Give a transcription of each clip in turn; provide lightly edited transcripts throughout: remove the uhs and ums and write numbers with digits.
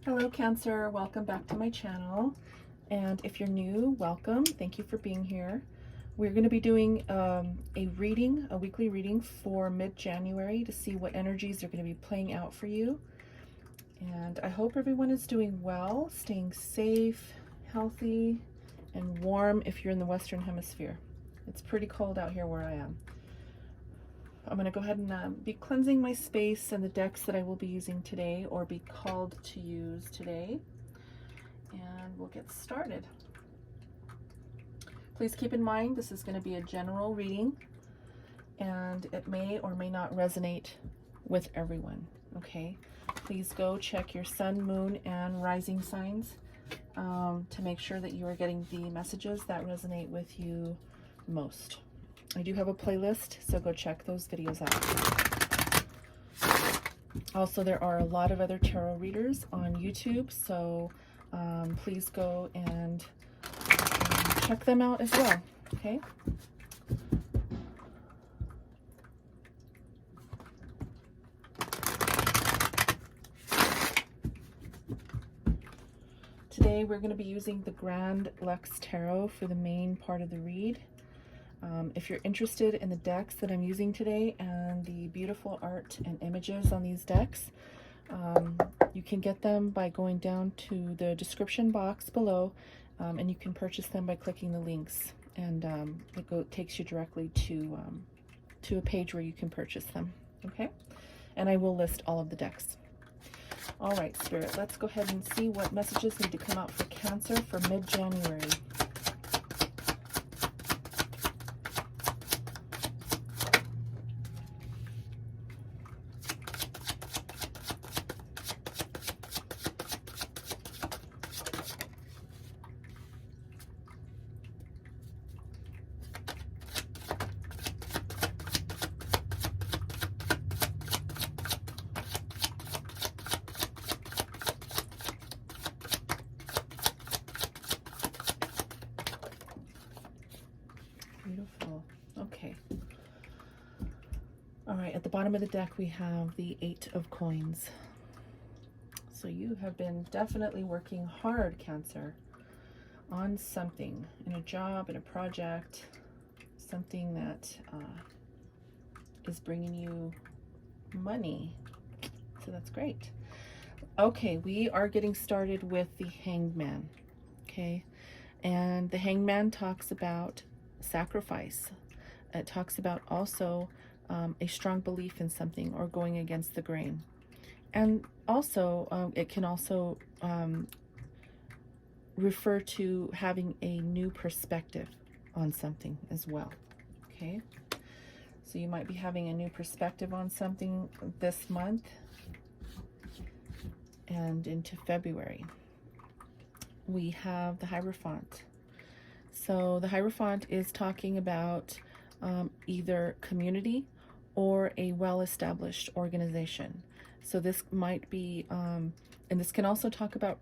Hello Cancer, welcome back to my channel. And if you're new, welcome. Thank you for being here. We're going to be doing a weekly reading for mid-January to see what energies are going to be playing out for you. And I hope everyone is doing well, staying safe, healthy, and warm if you're in the Western Hemisphere. It's pretty cold out here where I am. I'm going to go ahead and be cleansing my space and the decks that I will be using today or be called to use today. And we'll get started. Please keep in mind this is going to be a general reading and it may or may not resonate with everyone. Okay, please go check your sun, moon, and rising signs to make sure that you are getting the messages that resonate with you most. I do have a playlist, so go check those videos out. Also, there are a lot of other tarot readers on YouTube, so please go and check them out as well, okay? Today, we're going to be using the Grand Lux Tarot for the main part of the read. If you're interested in the decks that I'm using today and the beautiful art and images on these decks, you can get them by going down to the description box below, and you can purchase them by clicking the links, and it takes you directly to a page where you can purchase them, okay? And I will list all of the decks. All right, Spirit, let's go ahead and see what messages need to come out for Cancer for mid-January. Beautiful. Okay. All right, at the bottom of the deck, we have the Eight of Coins. So you have been definitely working hard, Cancer, on something, in a job, in a project, something that is bringing you money. So that's great. Okay, we are getting started with the Hanged Man, okay? And the Hanged Man talks about sacrifice. It talks about also a strong belief in something or going against the grain. And also, it can also refer to having a new perspective on something as well, okay? So you might be having a new perspective on something this month and into February. We have the Hierophant. So the Hierophant is talking about either community or a well-established organization. So this might be, and this can also talk about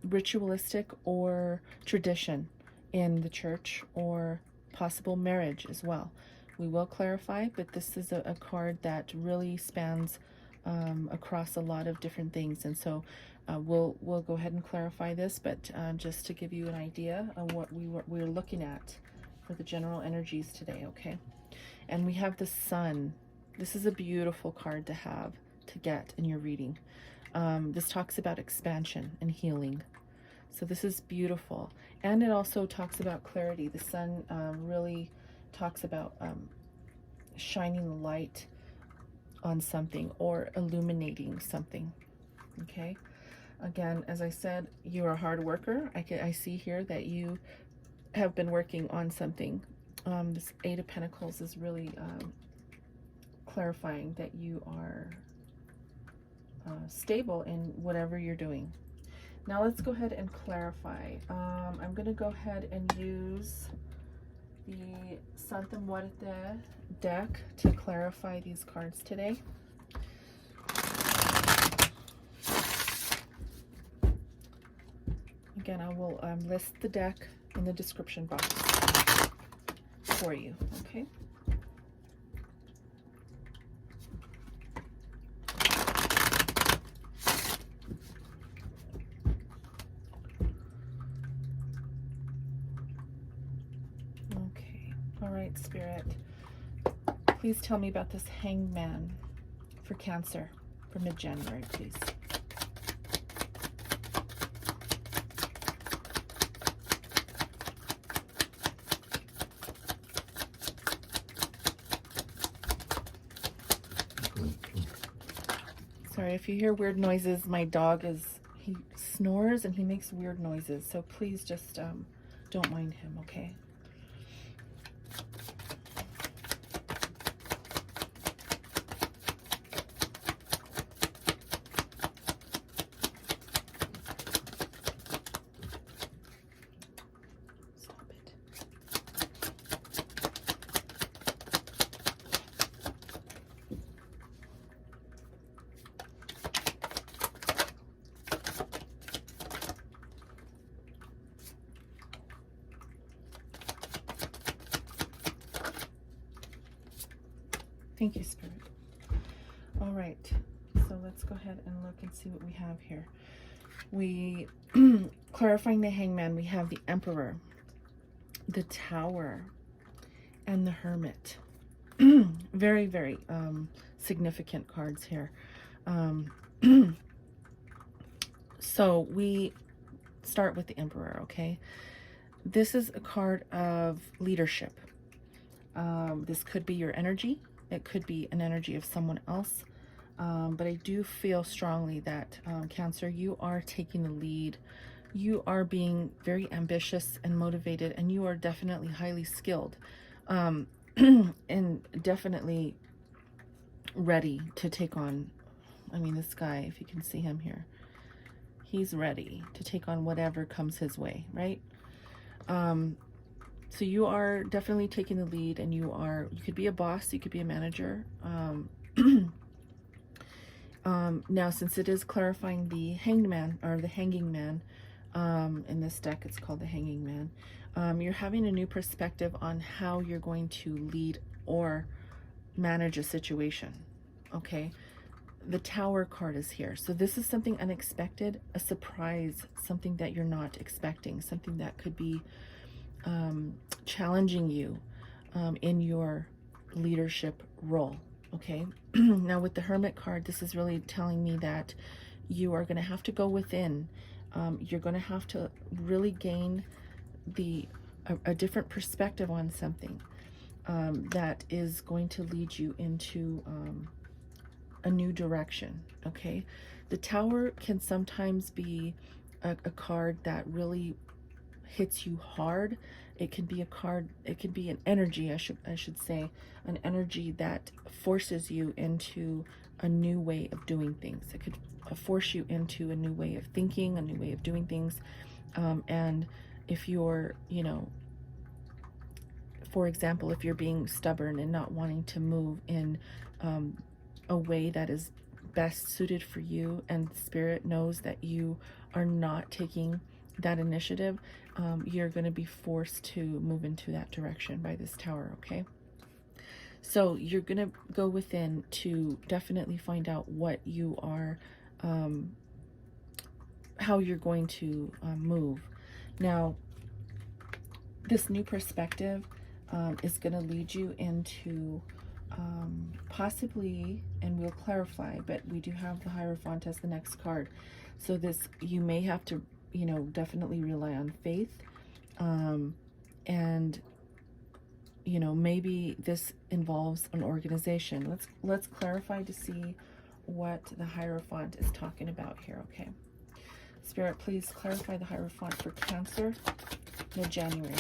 ritualistic or tradition in the church or possible marriage as well. We will clarify, but this is a card that really spans across a lot of different things, and so we'll go ahead and clarify this, but just to give you an idea of what we're looking at for the general energies today, okay? And we have the Sun. This is a beautiful card to have, to get in your reading. This talks about expansion and healing. So this is beautiful. And it also talks about clarity. The Sun really talks about shining the light on something or illuminating something, okay? Again, as I said, you're a hard worker. I see here that you have been working on something. This Eight of Pentacles is really clarifying that you are stable in whatever you're doing. Now let's go ahead and clarify. I'm going to go ahead and use the Santa Muerte deck to clarify these cards today. Again, I will list the deck in the description box for you, okay? All right, Spirit. Please tell me about this Hanged Man for Cancer for mid-January, please. Sorry if you hear weird noises. My dog he snores and he makes weird noises. So please just don't mind him, okay? Stop it. Thank you, Spirit. All right, so let's go ahead and look and see what we have here. We, clarifying the Hangman, we have the Emperor, the Tower, and the Hermit. Very, very significant cards here. So we start with the Emperor, okay? This is a card of leadership. This could be your energy. It could be an energy of someone else. But I do feel strongly that, Cancer, you are taking the lead. You are being very ambitious and motivated, and you are definitely highly skilled, and definitely ready to take on, I mean, this guy, if you can see him here, he's ready to take on whatever comes his way, right? So you are definitely taking the lead, and you could be a boss, you could be a manager. Now, since it is clarifying the Hanged Man, or the Hanging Man, in this deck, it's called the Hanging Man. You're having a new perspective on how you're going to lead or manage a situation, okay? The Tower card is here. So this is something unexpected, a surprise, something that you're not expecting, something that could be challenging you in your leadership role, okay? Now with the Hermit card, this is really telling me that you are going to have to go within. You're going to have to really gain a different perspective on something that is going to lead you into a new direction, okay? The Tower can sometimes be a card that really hits you hard. It can be a card, it can be an energy, I should say, an energy that forces you into a new way of doing things. It could force you into a new way of thinking, a new way of doing things. And if you're, you know, for example, if you're being stubborn and not wanting to move in a way that is best suited for you, and Spirit knows that you are not taking that initiative, you're going to be forced to move into that direction by this Tower, okay? So you're going to go within to definitely find out what you are, how you're going to move. Now, this new perspective is going to lead you into possibly, and we'll clarify, but we do have the Hierophant as the next card. So this, you may have to, you know, definitely rely on faith, and, you know, maybe this involves an organization. Let's clarify to see what the Hierophant is talking about here, okay? Spirit, please clarify the Hierophant for Cancer, mid-January.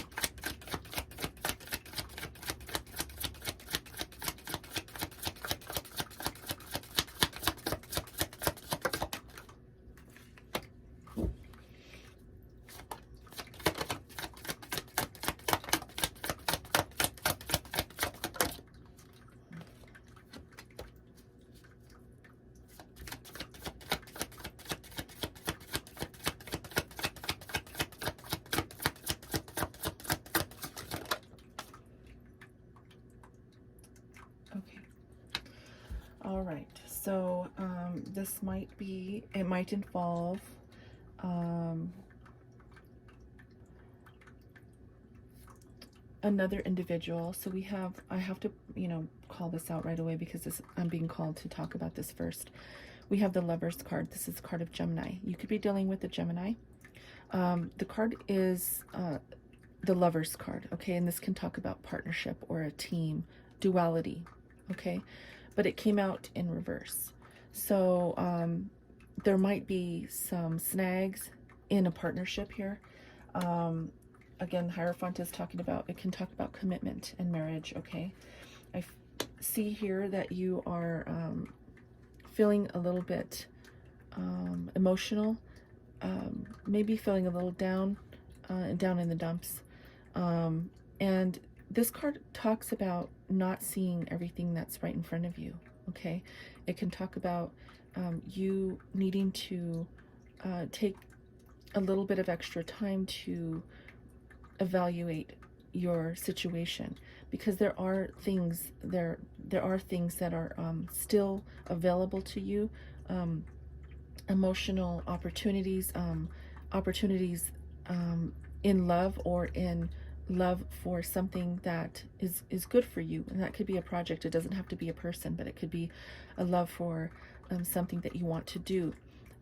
All right, so this might be, it might involve another individual. So I have to, call this out right away because I'm being called to talk about this first. We have the Lovers card. This is the card of Gemini. You could be dealing with the Gemini. The card is the Lovers card, okay? And this can talk about partnership or a team, duality, okay? But it came out in reverse. So there might be some snags in a partnership here. Again, Hierophant is talking about, it can talk about commitment and marriage, okay? I see here that you are feeling a little bit emotional, maybe feeling a little down in the dumps. And this card talks about not seeing everything that's right in front of you, okay? It can talk about you needing to take a little bit of extra time to evaluate your situation, because there are things there are things that are still available to you, emotional opportunities, in love, or in love for something that is good for you. And that could be a project. It doesn't have to be a person, but it could be a love for something that you want to do.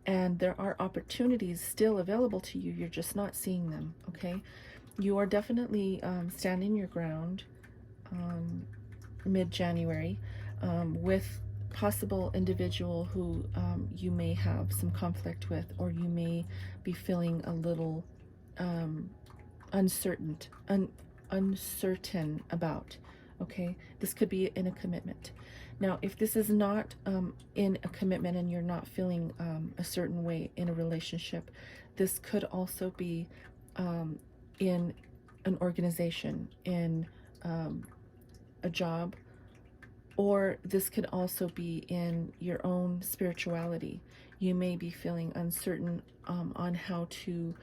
And there are opportunities still available to you. You're just not seeing them, okay? You are definitely standing your ground mid-January with possible individual who you may have some conflict with, or you may be feeling a little uncertain about, okay? This could be in a commitment. Now, if this is not in a commitment and you're not feeling a certain way in a relationship, this could also be in an organization, in a job, or this could also be in your own spirituality. You may be feeling uncertain on how to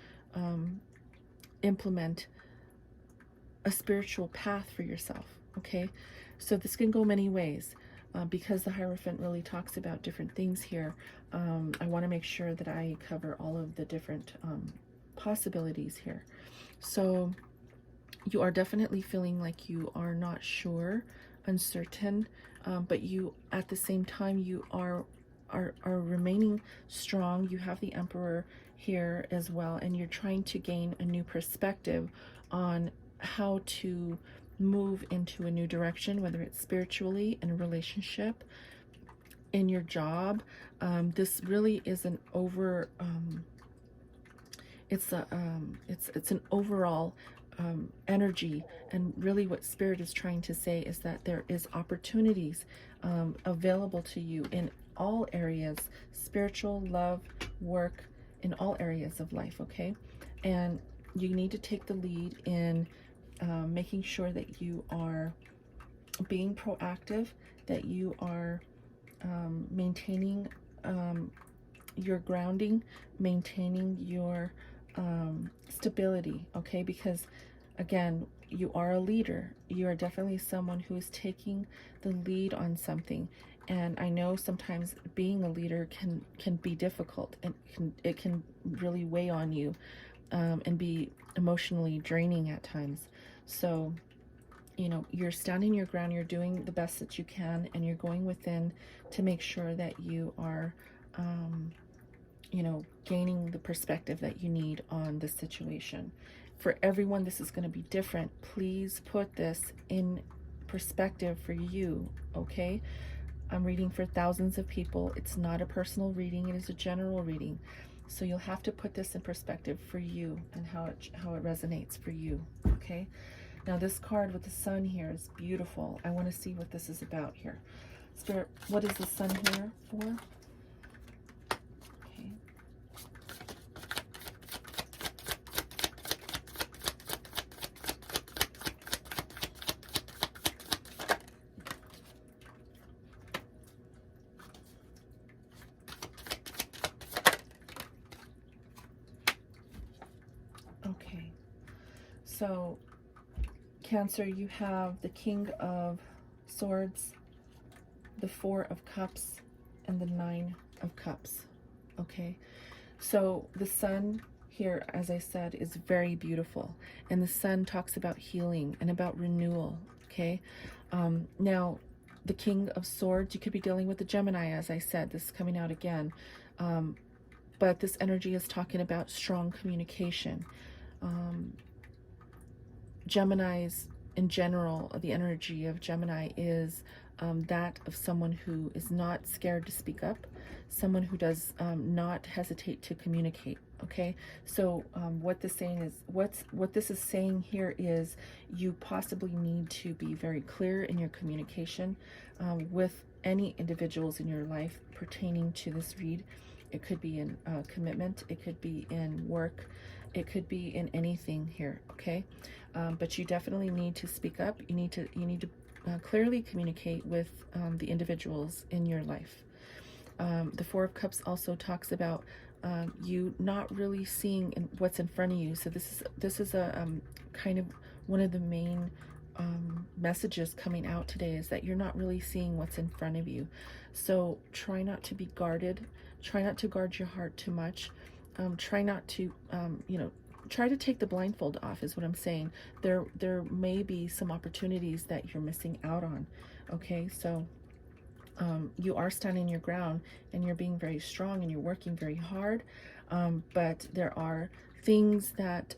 implement a spiritual path for yourself, okay? So this can go many ways. Because the Hierophant really talks about different things here, I want to make sure that I cover all of the different possibilities here. So you are definitely feeling like you are not sure, uncertain, but you, at the same time, you are remaining strong. You have the Emperor here as well, and you're trying to gain a new perspective on how to move into a new direction, whether it's spiritually, in a relationship, in your job. This really is an it's an overall energy, and really what Spirit is trying to say is that there is opportunities available to you in all areas, spiritual, love, work, in all areas of life, okay? And you need to take the lead in making sure that you are being proactive, that you are maintaining your grounding, maintaining your stability, okay? Because again, you are a leader. You are definitely someone who is taking the lead on something. And I know sometimes being a leader can be difficult, and it can really weigh on you and be emotionally draining at times. So, you're standing your ground, you're doing the best that you can, and you're going within to make sure that you are, gaining the perspective that you need on the situation. For everyone, this is going to be different. Please put this in perspective for you, okay? I'm reading for thousands of people. It's not a personal reading, it is a general reading. So you'll have to put this in perspective for you and how it resonates for you, okay? Now this card with the sun here is beautiful. I want to see what this is about here. Spirit, what is the sun here for? Okay. Okay. So Cancer, you have the King of Swords, the Four of Cups, and the Nine of Cups. Okay, so the sun here, as I said, is very beautiful. And the sun talks about healing and about renewal, okay? Now, the King of Swords, you could be dealing with the Gemini, as I said. This is coming out again. But this energy is talking about strong communication. Geminis, in general, the energy of Gemini is that of someone who is not scared to speak up, someone who does not hesitate to communicate. Okay, so what this saying is, what this is saying here is, you possibly need to be very clear in your communication with any individuals in your life pertaining to this read. It could be in commitment, it could be in work, it could be in anything here. Okay, but you definitely need to speak up. You need to clearly communicate with the individuals in your life. The Four of Cups also talks about you not really seeing what's in front of you. So this is a kind of one of the main messages coming out today, is that you're not really seeing what's in front of you. So try not to be guarded. Try not to guard your heart too much. Try not to, try to take the blindfold off, is what I'm saying. There may be some opportunities that you're missing out on. Okay, so you are standing your ground and you're being very strong and you're working very hard, but there are things that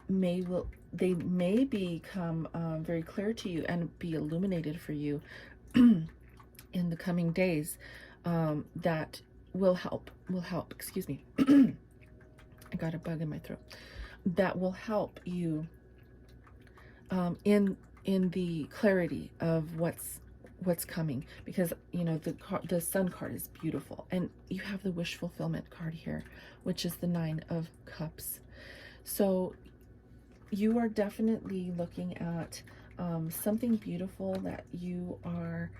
may become very clear to you and be illuminated for you in the coming days, that will help, excuse me. I got a bug in my throat. That will help you in the clarity of what's coming, because the Sun card is beautiful, and you have the wish fulfillment card here, which is the Nine of Cups. So you are definitely looking at something beautiful that you are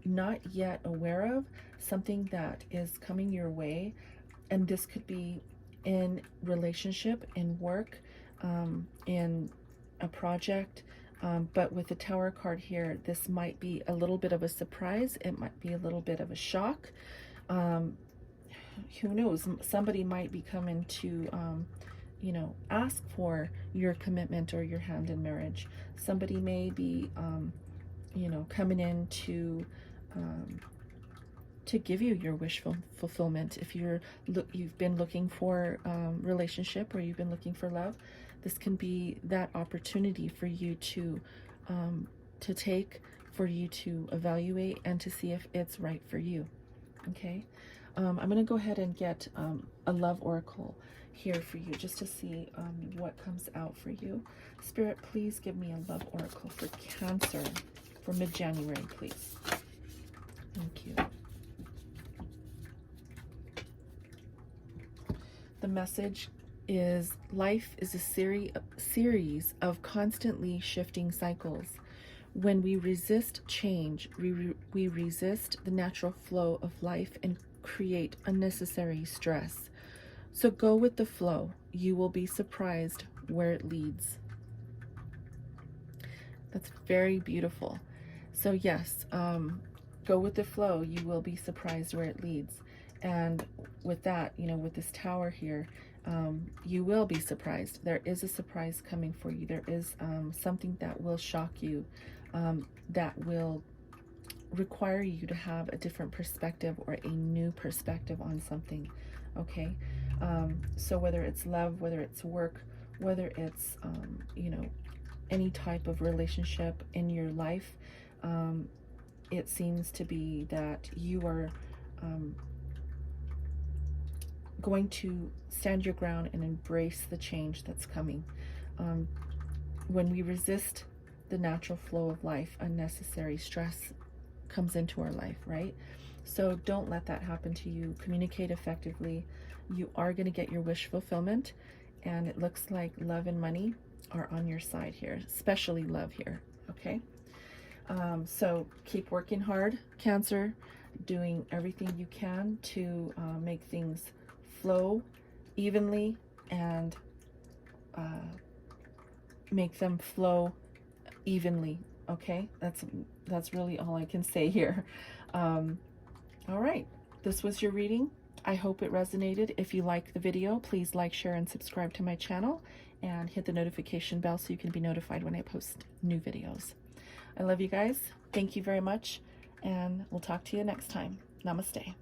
not yet aware of, something that is coming your way. And this could be in relationship, in work, in a project. But with the Tower card here, this might be a little bit of a surprise. It might be a little bit of a shock. Who knows? Somebody might be coming to, ask for your commitment or your hand in marriage. Somebody may be, coming in to give you your wish fulfillment. If you've been looking for relationship, or you've been looking for love, this can be that opportunity for you to take, for you to evaluate and to see if it's right for you. Okay, I'm going to go ahead and get a love oracle here for you, just to see what comes out for you. Spirit, please give me a love oracle for Cancer for mid-January, please. Thank you. The message is, life is a series of constantly shifting cycles. When we resist change, we resist the natural flow of life and create unnecessary stress. So go with the flow. You will be surprised where it leads. That's very beautiful. So yes, go with the flow. You will be surprised where it leads. And with that, with this Tower here, you will be surprised. There is a surprise coming for you. There is something that will shock you, that will require you to have a different perspective or a new perspective on something. Okay, so whether it's love, whether it's work, whether it's any type of relationship in your life, it seems to be that you are going to stand your ground and embrace the change that's coming. When we resist the natural flow of life, unnecessary stress comes into our life, right? So don't let that happen to you. Communicate effectively. You are going to get your wish fulfillment, and it looks like love and money are on your side here, especially love here. Okay, so keep working hard, Cancer, doing everything you can to make things flow evenly and make them flow evenly. Okay, that's really all I can say here. All right, this was your reading. I hope it resonated. If you like the video, please like, share, and subscribe to my channel, and hit the notification bell so you can be notified when I post new videos. I love you guys. Thank you very much, and we'll talk to you next time. Namaste.